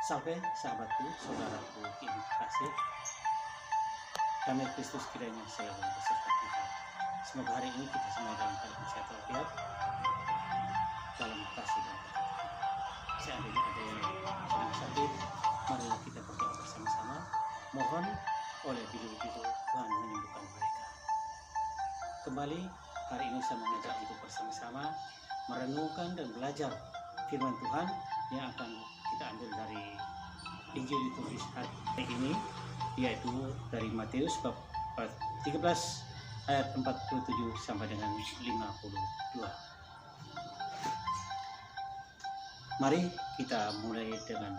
Salve sahabatku, saudaraku yang kasih, damai Kristus kiranya selalu beserta kita. Semoga hari ini kita semua dalam keadaan sehat walafiat, dalam kasih dan berkat. Seandainya ada yang sedang sakit, mari kita berdoa bersama-sama. Mohon oleh bidu-bidu Tuhan menyembuhkan mereka. Kembali hari ini saya mengajak kita bersama-sama merenungkan dan belajar firman Tuhan yang akan kita ambil dari Injil ditulis hari ini, yaitu dari Matius bab 13 ayat 47 sampai dengan 52. Mari kita mulai dengan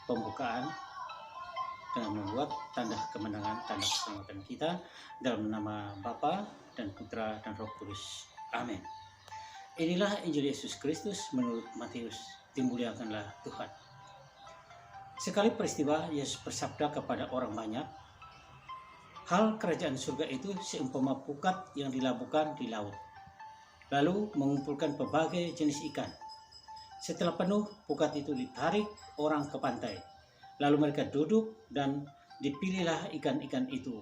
pembukaan dengan membuat tanda kemenangan, tanda keselamatan kita dalam nama Bapa dan Putra dan Roh Kudus. Amin. Inilah Injil Yesus Kristus menurut Matius. Dimuliakanlah Tuhan. Sekali peristiwa Yesus bersabda kepada orang banyak, hal kerajaan surga itu seumpama pukat yang dilabuhkan di laut, lalu mengumpulkan berbagai jenis ikan. Setelah penuh, pukat itu ditarik orang ke pantai, lalu mereka duduk dan dipilihlah ikan-ikan itu.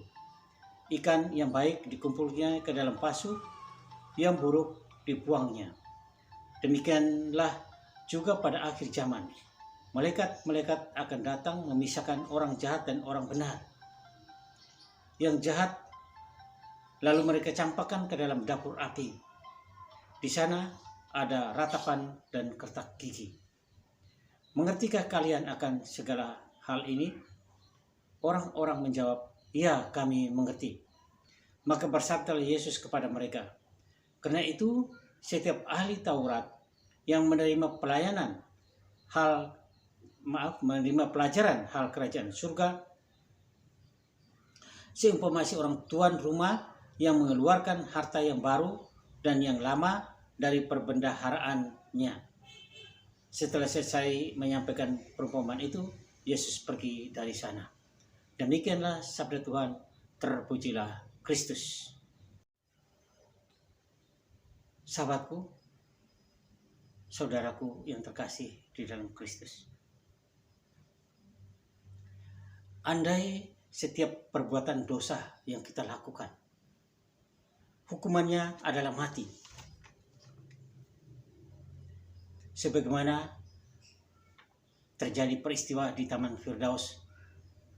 Ikan yang baik dikumpulnya ke dalam pasu, yang buruk dibuangnya. Demikianlah juga pada akhir zaman. Malaikat-malaikat akan datang memisahkan orang jahat dan orang benar. Yang jahat lalu mereka campakkan ke dalam dapur api. Di sana ada ratapan dan kertak gigi. Mengertikah kalian akan segala hal ini? Orang-orang menjawab, ya, kami mengerti. Maka bersabdalah Yesus kepada mereka, karena itu setiap ahli Taurat yang menerima pelajaran hal kerajaan surga seumpama orang tuan rumah yang mengeluarkan harta yang baru dan yang lama dari perbendaharaannya. Setelah selesai menyampaikan perumpamaan itu, Yesus pergi dari sana. Demikianlah sabda Tuhan, terpujilah Kristus. Sahabatku, saudaraku yang terkasih di dalam Kristus. Andai setiap perbuatan dosa yang kita lakukan, hukumannya adalah mati. Sebagaimana terjadi peristiwa di Taman Firdaus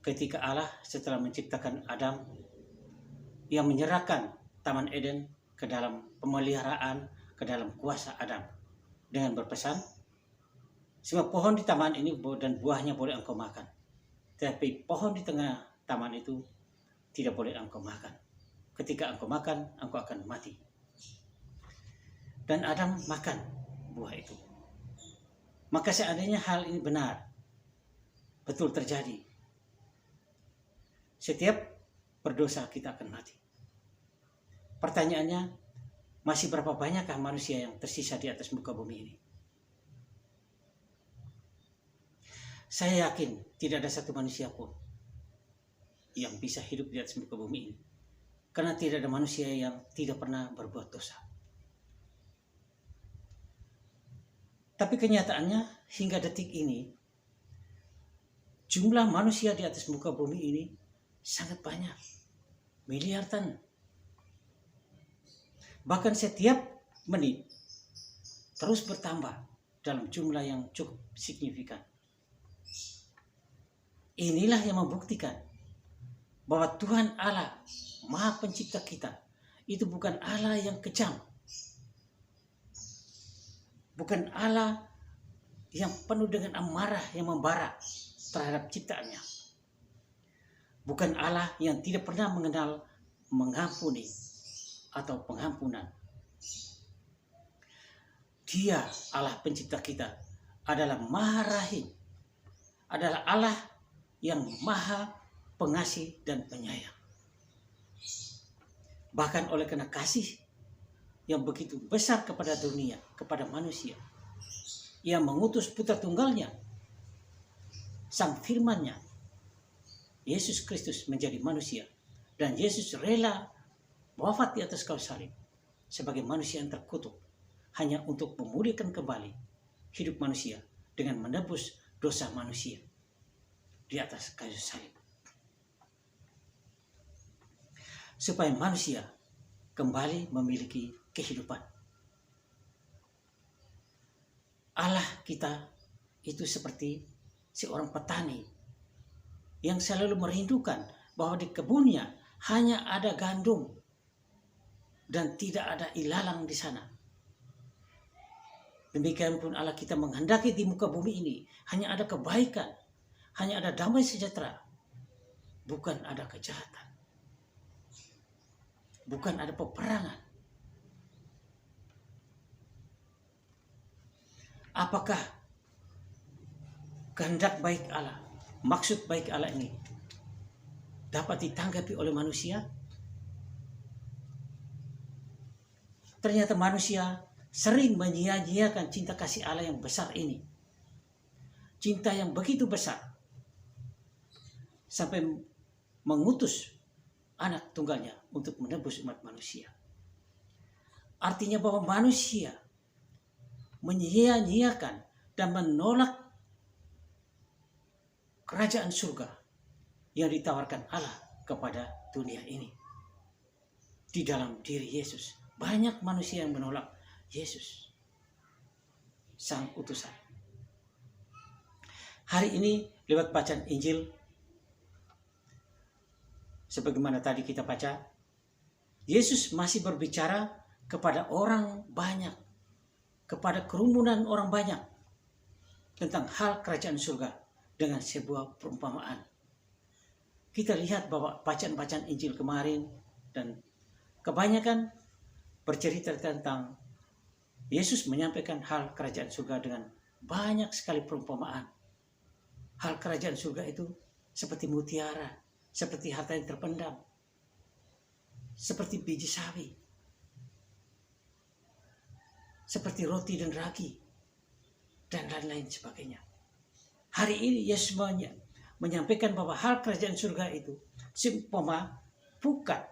ketika Allah setelah menciptakan Adam, yang menyerahkan Taman Eden ke dalam pemeliharaan, ke dalam kuasa Adam, dengan berpesan, semua pohon di taman ini dan buahnya boleh engkau makan, tapi pohon di tengah taman itu tidak boleh engkau makan. Ketika engkau makan, engkau akan mati. Dan Adam makan buah itu. Maka seandainya hal ini benar, betul terjadi, setiap berdosa kita akan mati. Pertanyaannya, masih berapa banyakkah manusia yang tersisa di atas muka bumi ini? Saya yakin tidak ada satu manusia pun yang bisa hidup di atas muka bumi ini, karena tidak ada manusia yang tidak pernah berbuat dosa. Tapi kenyataannya hingga detik ini, jumlah manusia di atas muka bumi ini sangat banyak, miliaran. Bahkan setiap menit terus bertambah dalam jumlah yang cukup signifikan. Inilah yang membuktikan bahwa Tuhan Allah, Maha Pencipta kita, itu bukan Allah yang kejam. Bukan Allah yang penuh dengan amarah yang membara terhadap ciptaannya. Bukan Allah yang tidak pernah mengenal mengampuni atau pengampunan. Dia, Allah Pencipta kita, adalah Maha Rahim, adalah Allah yang Maha Pengasih dan Penyayang. Bahkan oleh karena kasih yang begitu besar kepada dunia, kepada manusia, Ia mengutus Putra Tunggalnya, Sang Firman-Nya, Yesus Kristus menjadi manusia, dan Yesus rela wafat di atas kayu salib sebagai manusia yang terkutuk hanya untuk memulihkan kembali hidup manusia dengan menebus dosa manusia di atas kayu salib. Supaya manusia kembali memiliki kehidupan. Allah kita itu seperti seorang petani yang selalu merindukan bahwa di kebunnya hanya ada gandum dan tidak ada ilalang di sana. Demikian pun Allah kita menghendaki di muka bumi ini hanya ada kebaikan, hanya ada damai sejahtera, bukan ada kejahatan, bukan ada peperangan. Apakah kehendak baik Allah, maksud baik Allah ini dapat ditanggapi oleh manusia? Ternyata manusia sering menyia-nyiakan cinta kasih Allah yang besar ini. Cinta yang begitu besar sampai mengutus anak tunggalnya untuk menebus umat manusia. Artinya bahwa manusia menyia-nyiakan dan menolak kerajaan surga yang ditawarkan Allah kepada dunia ini. Di dalam diri Yesus, banyak manusia yang menolak Yesus, Sang Utusan. Hari ini lewat bacaan Injil, sebagaimana tadi kita baca, Yesus masih berbicara kepada orang banyak, kepada kerumunan orang banyak tentang hal kerajaan surga dengan sebuah perumpamaan. Kita lihat bahwa bacaan-bacaan Injil kemarin dan kebanyakan bercerita tentang Yesus menyampaikan hal kerajaan surga dengan banyak sekali perumpamaan. Hal kerajaan surga itu seperti mutiara, seperti harta yang terpendam, seperti biji sawi, seperti roti dan ragi, dan lain-lain sebagainya. Hari ini Yesus menyampaikan bahwa hal kerajaan surga itu seumpama pukat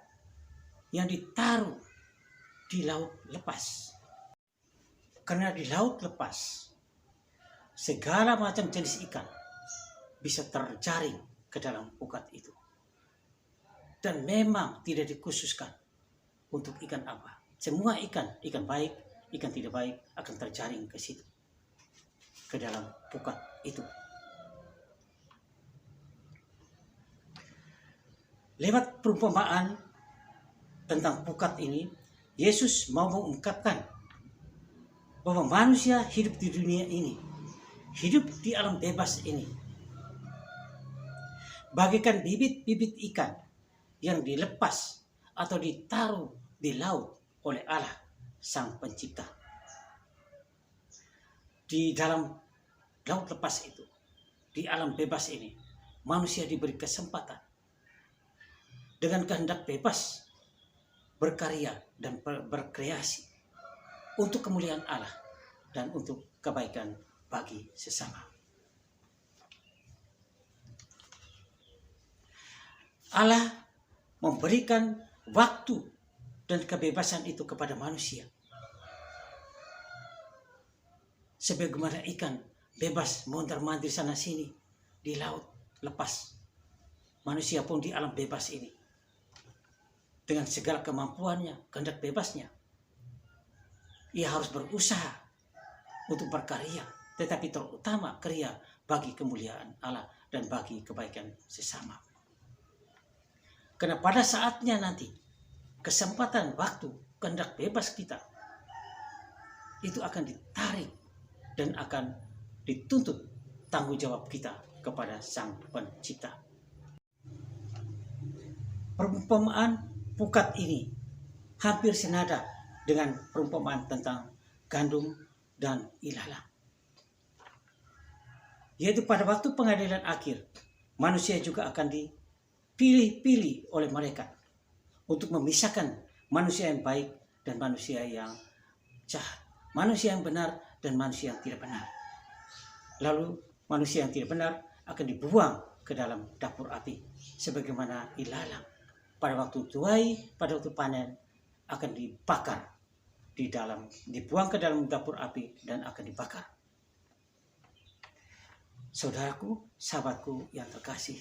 yang ditaruh di laut lepas. Karena di laut lepas, segala macam jenis ikan bisa terjaring ke dalam pukat itu. Dan memang tidak dikhususkan untuk ikan apa. Semua ikan, ikan baik, ikan tidak baik akan terjaring ke situ, ke dalam pukat itu. Lewat perumpamaan tentang pukat ini, Yesus mau mengungkapkan bahwa manusia hidup di dunia ini, hidup di alam bebas ini, bagaikan bibit-bibit ikan yang dilepas atau ditaruh di laut oleh Allah, Sang Pencipta. Di dalam laut lepas itu, di alam bebas ini, manusia diberi kesempatan dengan kehendak bebas berkarya dan berkreasi untuk kemuliaan Allah dan untuk kebaikan bagi sesama. Allah memberikan waktu dan kebebasan itu kepada manusia. Sebagaimana ikan bebas mondar-mandir sana sini di laut lepas, manusia pun di alam bebas ini dengan segala kemampuannya, kehendak bebasnya, ia harus berusaha untuk berkarya, tetapi terutama karya bagi kemuliaan Allah dan bagi kebaikan sesama. Karena pada saatnya nanti, kesempatan, waktu, kehendak bebas kita itu akan ditarik dan akan dituntut tanggung jawab kita kepada Sang Pencipta. Perumpamaan pukat ini hampir senada dengan perumpamaan tentang gandum dan ilalang. Yaitu pada waktu pengadilan akhir, manusia juga akan dipilih-pilih oleh mereka untuk memisahkan manusia yang baik dan manusia yang jahat, manusia yang benar dan manusia yang tidak benar. Lalu manusia yang tidak benar akan dibuang ke dalam dapur api, sebagaimana ilalang pada waktu tuai, pada waktu panen akan dibakar dibuang ke dalam dapur api dan akan dibakar. saudaraku, sahabatku yang terkasih.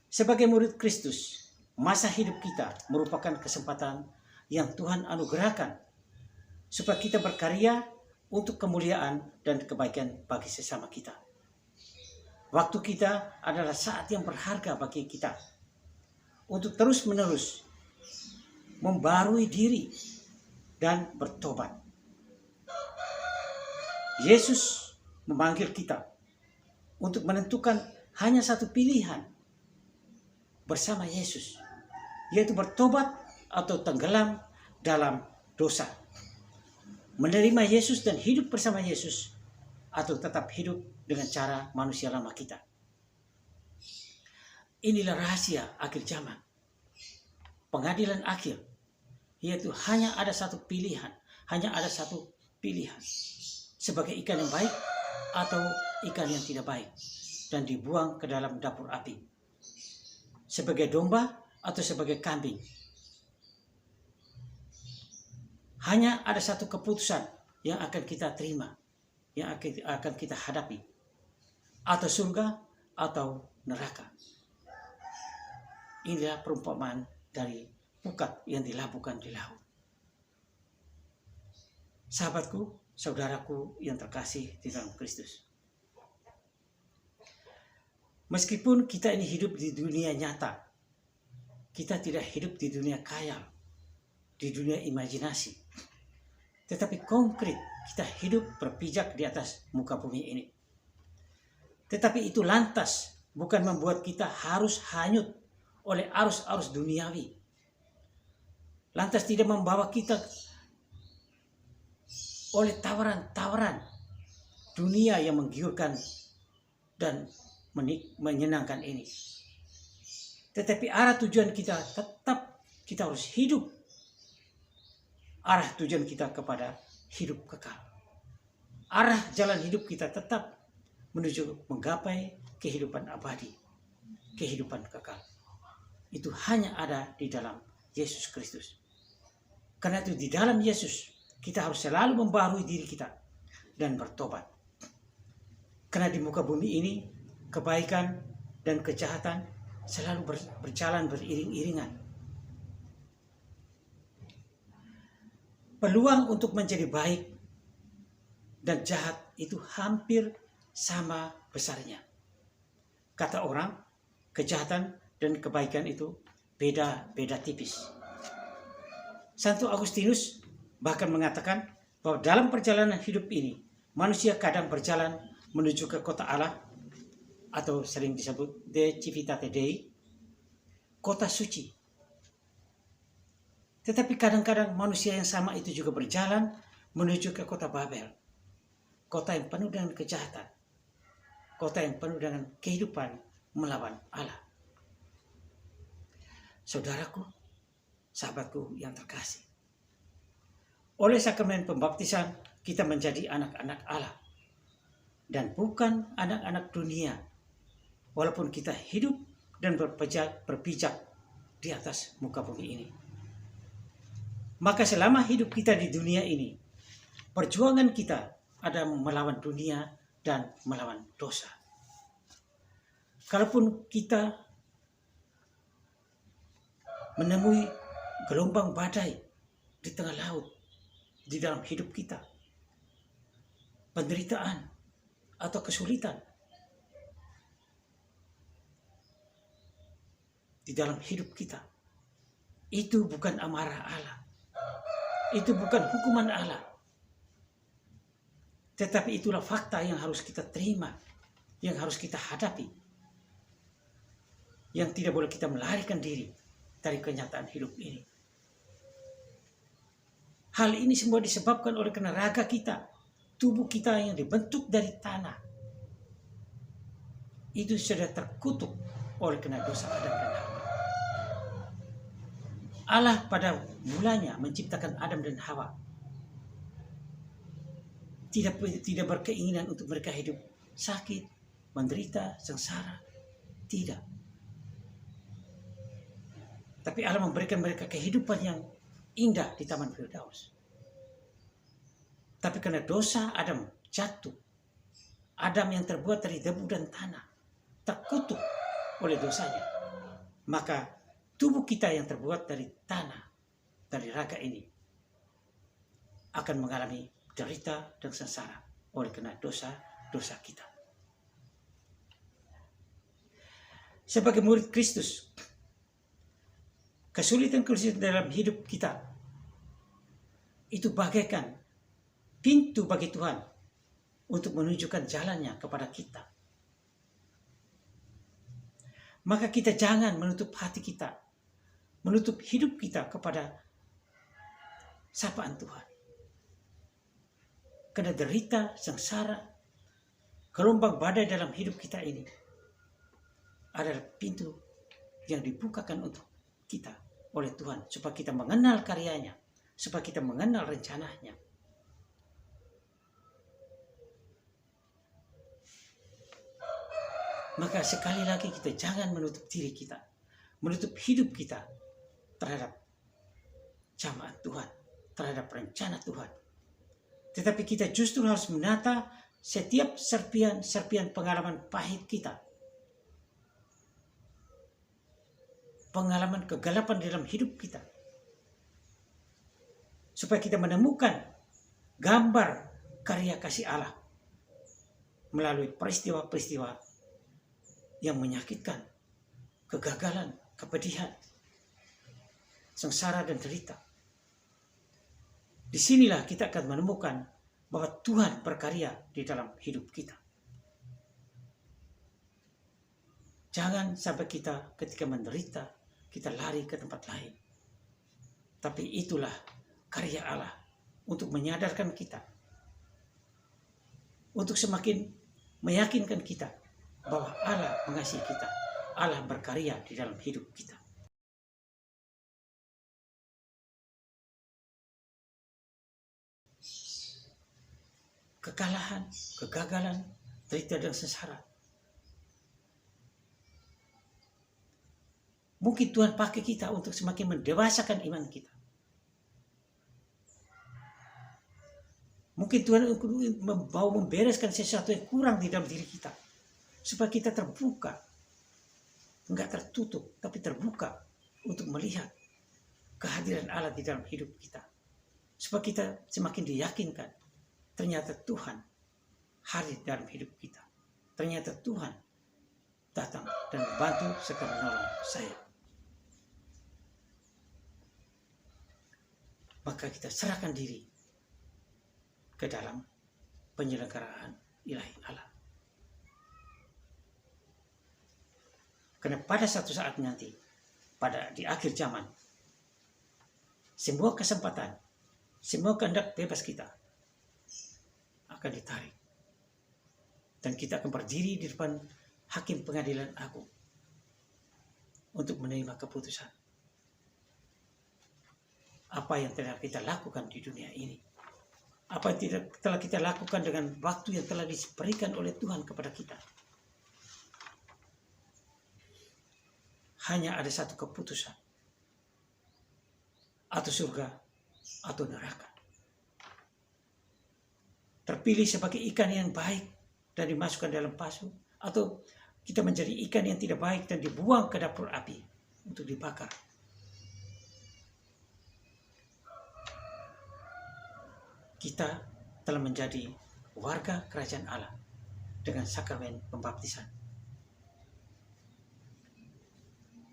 Sebagai murid Kristus, masa hidup kita merupakan kesempatan yang Tuhan anugerahkan supaya kita berkarya untuk kemuliaan dan kebaikan bagi sesama kita. Waktu kita adalah saat yang berharga bagi kita untuk terus-menerus membarui diri dan bertobat. Yesus memanggil kita untuk menentukan hanya satu pilihan bersama Yesus, yaitu bertobat atau tenggelam dalam dosa. Menerima Yesus dan hidup bersama Yesus, atau tetap hidup dengan cara manusia lama kita. Inilah rahasia akhir zaman. Pengadilan akhir, yaitu hanya ada satu pilihan, sebagai ikan yang baik atau ikan yang tidak baik, dan dibuang ke dalam dapur api. Sebagai domba atau sebagai kambing. Hanya ada satu keputusan yang akan kita terima, yang akan kita hadapi, atau surga atau neraka. Inilah perumpamaan dari pukat yang dilabuhkan di laut. Sahabatku, saudaraku yang terkasih di dalam Kristus. Meskipun kita ini hidup di dunia nyata, kita tidak hidup di dunia khayal, di dunia imajinasi. Tetapi konkret kita hidup berpijak di atas muka bumi ini. Tetapi itu lantas bukan membuat kita harus hanyut oleh arus-arus duniawi. Lantas tidak membawa kita oleh tawaran-tawaran dunia yang menggiurkan dan menyenangkan ini. Tetapi arah tujuan kita tetap kita harus hidup. Arah tujuan kita kepada hidup kekal. Arah jalan hidup kita tetap menuju menggapai kehidupan abadi, kehidupan kekal. Itu hanya ada di dalam Yesus Kristus. Karena itu di dalam Yesus kita harus selalu membarui diri kita dan bertobat. Karena di muka bumi ini kebaikan dan kejahatan selalu berjalan beriring-iringan. Peluang untuk menjadi baik dan jahat itu hampir sama besarnya. Kata orang, kejahatan dan kebaikan itu beda-beda tipis. Santo Agustinus bahkan mengatakan bahwa dalam perjalanan hidup ini, manusia kadang berjalan menuju ke kota Allah, atau sering disebut De Civitate Dei, kota suci. Tetapi kadang-kadang manusia yang sama itu juga berjalan menuju ke kota Babel, kota yang penuh dengan kejahatan, kota yang penuh dengan kehidupan melawan Allah. Saudaraku, sahabatku yang terkasih, oleh sakramen pembaptisan kita menjadi anak-anak Allah dan bukan anak-anak dunia, walaupun kita hidup dan berpijak di atas muka bumi ini. Maka selama hidup kita di dunia ini, perjuangan kita ada melawan dunia dan melawan dosa. Kalaupun kita menemui gelombang badai di tengah laut, di dalam hidup kita, penderitaan atau kesulitan di dalam hidup kita, itu bukan amarah Allah, itu bukan hukuman Allah, tetapi itulah fakta yang harus kita terima, yang harus kita hadapi, yang tidak boleh kita melarikan diri dari kenyataan hidup ini. Hal ini semua disebabkan oleh karena raga kita, tubuh kita yang dibentuk dari tanah, itu sudah terkutuk oleh karena dosa Adam dan Hawa. Allah pada mulanya menciptakan Adam dan Hawa tidak berkeinginan untuk mereka hidup sakit, menderita, sengsara, tidak. Tapi Allah memberikan mereka kehidupan yang indah di Taman Firdaus. Tapi karena dosa Adam jatuh, Adam yang terbuat dari debu dan tanah, terkutuk oleh dosanya. Maka tubuh kita yang terbuat dari tanah, dari raga ini, akan mengalami derita dan sengsara oleh karena dosa-dosa kita. Sebagai murid Kristus, kesulitan-kesulitan dalam hidup kita itu bagaikan pintu bagi Tuhan untuk menunjukkan jalannya kepada kita. Maka kita jangan menutup hati kita, menutup hidup kita kepada sapaan Tuhan. Karena derita, sengsara, gelombang badai dalam hidup kita ini adalah pintu yang dibukakan untuk kita oleh Tuhan, supaya kita mengenal karyanya, supaya kita mengenal rencananya. Maka sekali lagi kita jangan menutup diri kita, menutup hidup kita terhadap jamaat Tuhan, terhadap rencana Tuhan. Tetapi kita justru harus menata setiap serpian pengalaman pahit kita, pengalaman kegelapan dalam hidup kita, supaya kita menemukan gambar karya kasih Allah melalui peristiwa-peristiwa yang menyakitkan, kegagalan, kepedihan, sengsara dan derita. Disinilah kita akan menemukan bahwa Tuhan berkarya di dalam hidup kita. Jangan sampai kita ketika menderita, kita lari ke tempat lain. Tapi itulah karya Allah untuk menyadarkan kita, untuk semakin meyakinkan kita bahwa Allah mengasihi kita, Allah berkarya di dalam hidup kita. Kekalahan, kegagalan, derita dan sengsara, mungkin Tuhan pakai kita untuk semakin mendewasakan iman kita. Mungkin Tuhan mau membereskan sesuatu yang kurang di dalam diri kita, supaya kita terbuka, enggak tertutup, tapi terbuka untuk melihat kehadiran Allah di dalam hidup kita. Supaya kita semakin diyakinkan, ternyata Tuhan hadir dalam hidup kita. Ternyata Tuhan datang dan membantu serta menolong saya. Maka kita serahkan diri ke dalam penyelenggaraan ilahi Allah. Karena pada satu saat nanti, di akhir zaman, semua kesempatan, semua kehendak bebas kita akan ditarik. Dan kita akan berdiri di depan hakim pengadilan agung untuk menerima keputusan. Apa yang telah kita lakukan di dunia ini. Apa yang telah kita lakukan dengan waktu yang telah diberikan oleh Tuhan kepada kita. Hanya ada satu keputusan. Atau surga, atau neraka. Terpilih sebagai ikan yang baik dan dimasukkan dalam pasu, atau kita menjadi ikan yang tidak baik dan dibuang ke dapur api untuk dibakar. Kita telah menjadi warga kerajaan Allah dengan sakramen pembaptisan.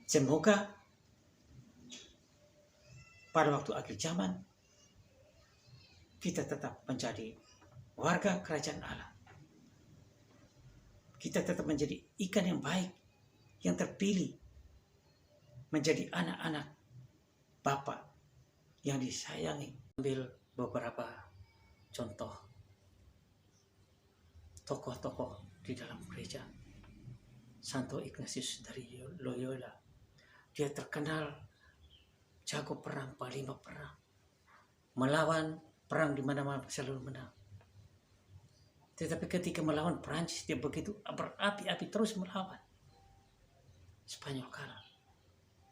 Semoga pada waktu akhir zaman kita tetap menjadi warga kerajaan Allah. Kita tetap menjadi ikan yang baik, yang terpilih, menjadi anak-anak Bapa yang disayangi. Ambil beberapa contoh tokoh-tokoh di dalam gereja. Santo Ignatius dari Loyola, dia terkenal jago perang, panglima perang, melawan perang di mana-mana selalu menang. Tetapi ketika melawan Prancis, dia begitu berapi-api terus melawan. Spanyol kalah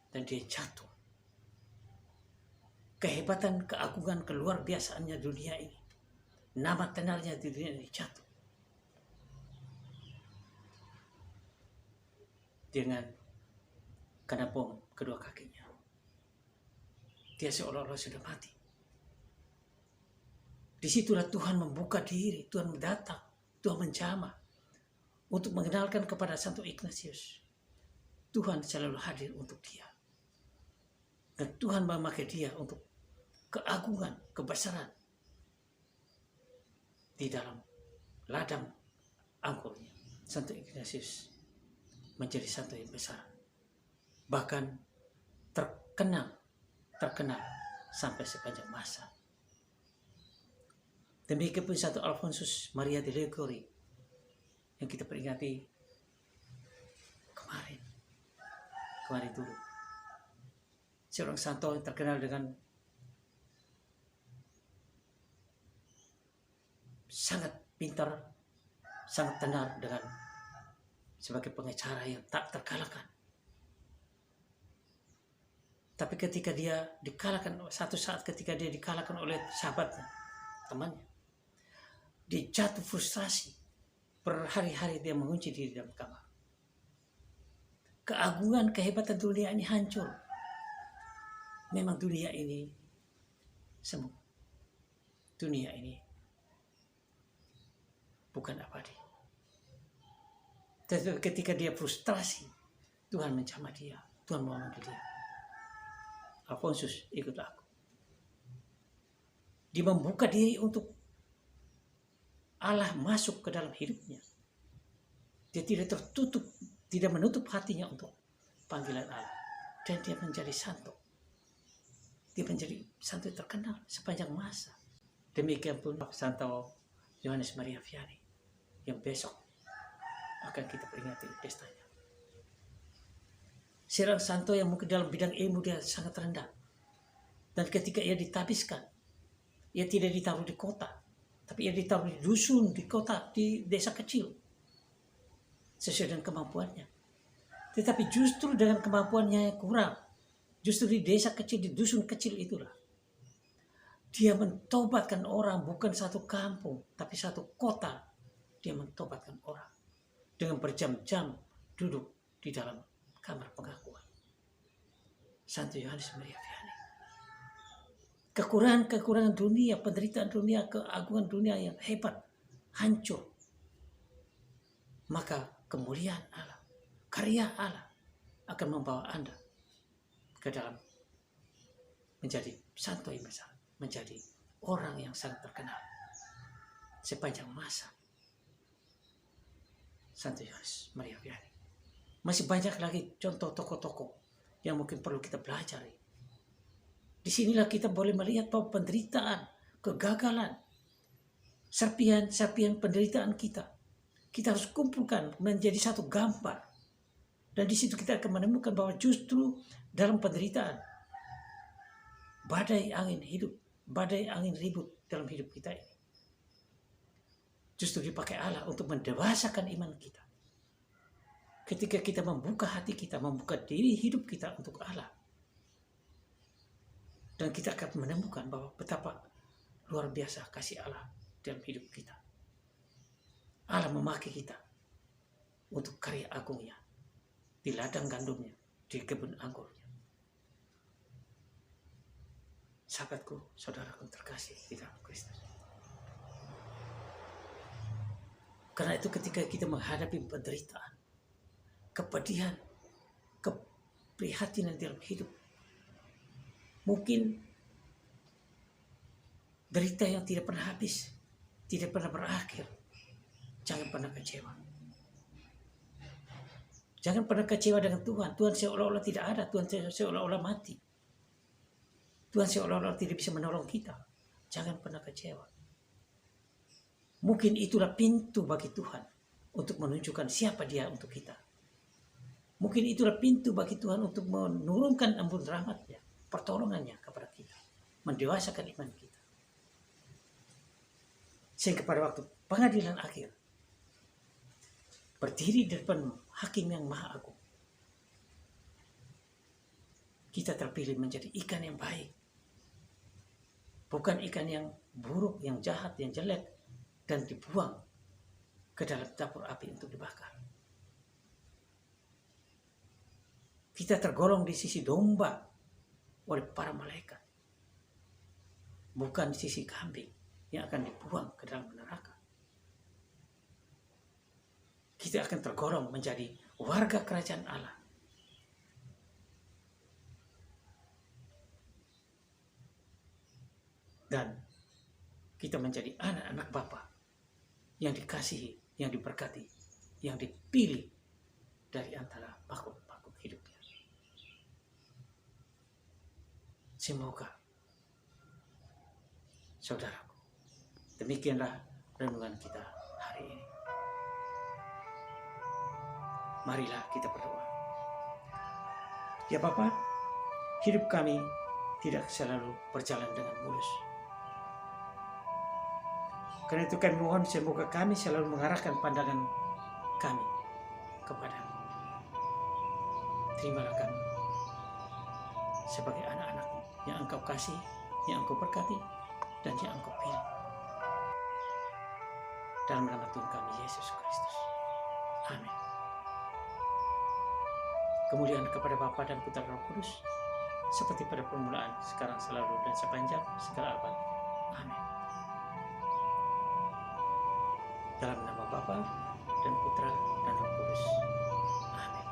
dan dia jatuh. Kehebatan, keagungan, keluar biasaannya dunia ini, nama tenarnya di dunia ini jatuh. dengan kena bom kedua kakinya. Dia seolah-olah sudah mati. Disitulah Tuhan membuka diri, Tuhan datang, Tuhan menjamah untuk mengenalkan kepada Santo Ignatius. Tuhan selalu hadir untuk dia. Dan Tuhan memakai dia untuk keagungan, kebesaran di dalam ladang anggurnya. Santo Ignatius menjadi santo yang besar, bahkan terkenal sampai sepanjang masa. Demikian pun Santo Alfonsus Maria de Liguori yang kita peringati kemarin dulu. Seorang santo yang terkenal dengan sangat pintar, sangat tenar, dengan sebagai pengacara yang tak terkalahkan. Tapi ketika dia dikalahkan, satu saat ketika dia dikalahkan oleh sahabatnya, temannya, dia jatuh frustrasi. Berhari-hari dia mengunci diri dalam kamar. Keagungan, kehebatan dunia ini hancur. Memang dunia ini semu. Dunia ini bukan abadi. Tetapi ketika dia frustrasi, Tuhan menjamah dia, Tuhan memanggil dia. Alfonsus, ikutlah aku. Dia membuka diri untuk Allah masuk ke dalam hidupnya. Dia tidak tertutup, tidak menutup hatinya untuk panggilan Allah. Dan dia menjadi santo. Dia menjadi santo terkenal sepanjang masa. Demikian pun Santo Yohanes Maria Vianney yang besok akan kita peringati pestanya. Seorang santo yang mungkin dalam bidang ilmu dia sangat rendah. Dan ketika ia ditabiskan, ia tidak ditaruh di kota, tapi ia ditaruh di dusun, di kota, di desa kecil, sesuai dengan kemampuannya. Tetapi justru dengan kemampuannya yang kurang, justru di desa kecil, di dusun kecil itulah, dia mentobatkan orang, bukan satu kampung, tapi satu kota. Dia mentobatkan orang dengan berjam-jam duduk di dalam kamar pengakuan. Santo Yohanes Maria Vianney. Kekurangan dunia, penderitaan dunia, keagungan dunia yang hebat, hancur. Maka kemuliaan Allah, karya Allah akan membawa Anda ke dalam menjadi santo yang besar, menjadi orang yang sangat terkenal sepanjang masa. Santo Yohanes Maria Vianney. Masih banyak lagi contoh tokoh-tokoh yang mungkin perlu kita pelajari. Disinilah kita boleh melihat bahwa penderitaan, kegagalan, serpian penderitaan kita harus kumpulkan menjadi satu gambar. Dan di situ kita akan menemukan bahwa justru dalam penderitaan, badai angin hidup, badai angin ribut dalam hidup kita ini, justru dipakai Allah untuk mendewasakan iman kita. Ketika kita membuka hati kita, membuka diri hidup kita untuk Allah. Dan kita akan menemukan bahwa betapa luar biasa kasih Allah dalam hidup kita. Allah memakai kita untuk karya agungnya, di ladang gandumnya, di kebun anggurnya. Sahabatku, saudaraku terkasih di dalam Kristus. Karena itu ketika kita menghadapi penderitaan, kepedihan, keprihatinan dalam hidup, mungkin derita yang tidak pernah habis, tidak pernah berakhir, jangan pernah kecewa. Jangan pernah kecewa dengan Tuhan. Tuhan seolah-olah tidak ada, Tuhan seolah-olah mati, Tuhan seolah-olah tidak bisa menolong kita. Jangan pernah kecewa. Mungkin itulah pintu bagi Tuhan untuk menunjukkan siapa Dia untuk kita. Mungkin itulah pintu bagi Tuhan untuk menurunkan embun rahmat-Nya, pertolongannya kepada kita, mendewasakan iman kita. Sehingga pada waktu pengadilan akhir, berdiri di depan Hakim yang Maha Agung, kita terpilih menjadi ikan yang baik, bukan ikan yang buruk, yang jahat, yang jelek, dan dibuang ke dalam dapur api untuk dibakar. Kita tergolong di sisi domba oleh para malaikat, bukan di sisi kambing yang akan dibuang ke dalam neraka. Kita akan tergolong menjadi warga kerajaan Allah. Dan kita menjadi anak-anak Bapa yang dikasihi, yang diberkati, yang dipilih dari antara makhluk-makhluk hidupnya. Semoga, saudaraku, demikianlah renungan kita hari ini. Marilah kita berdoa. Ya Bapa, hidup kami tidak selalu berjalan dengan mulus. Karena itu kami mohon semoga kami selalu mengarahkan pandangan kami kepada-Mu. Terimalah kami sebagai anak-anak-Mu yang Engkau kasih, yang Engkau berkati, dan yang Engkau pilih. Dalam nama Tuhan kami Yesus Kristus. Amin. Kemuliaan kepada Bapa dan Putra dan Roh Kudus, seperti pada permulaan, sekarang, selalu, dan sepanjang segala abad. Amin. Dalam nama Bapa dan Putra dan Roh Kudus. Amin.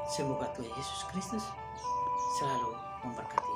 Semoga Tuhan Yesus Kristus selalu memberkati.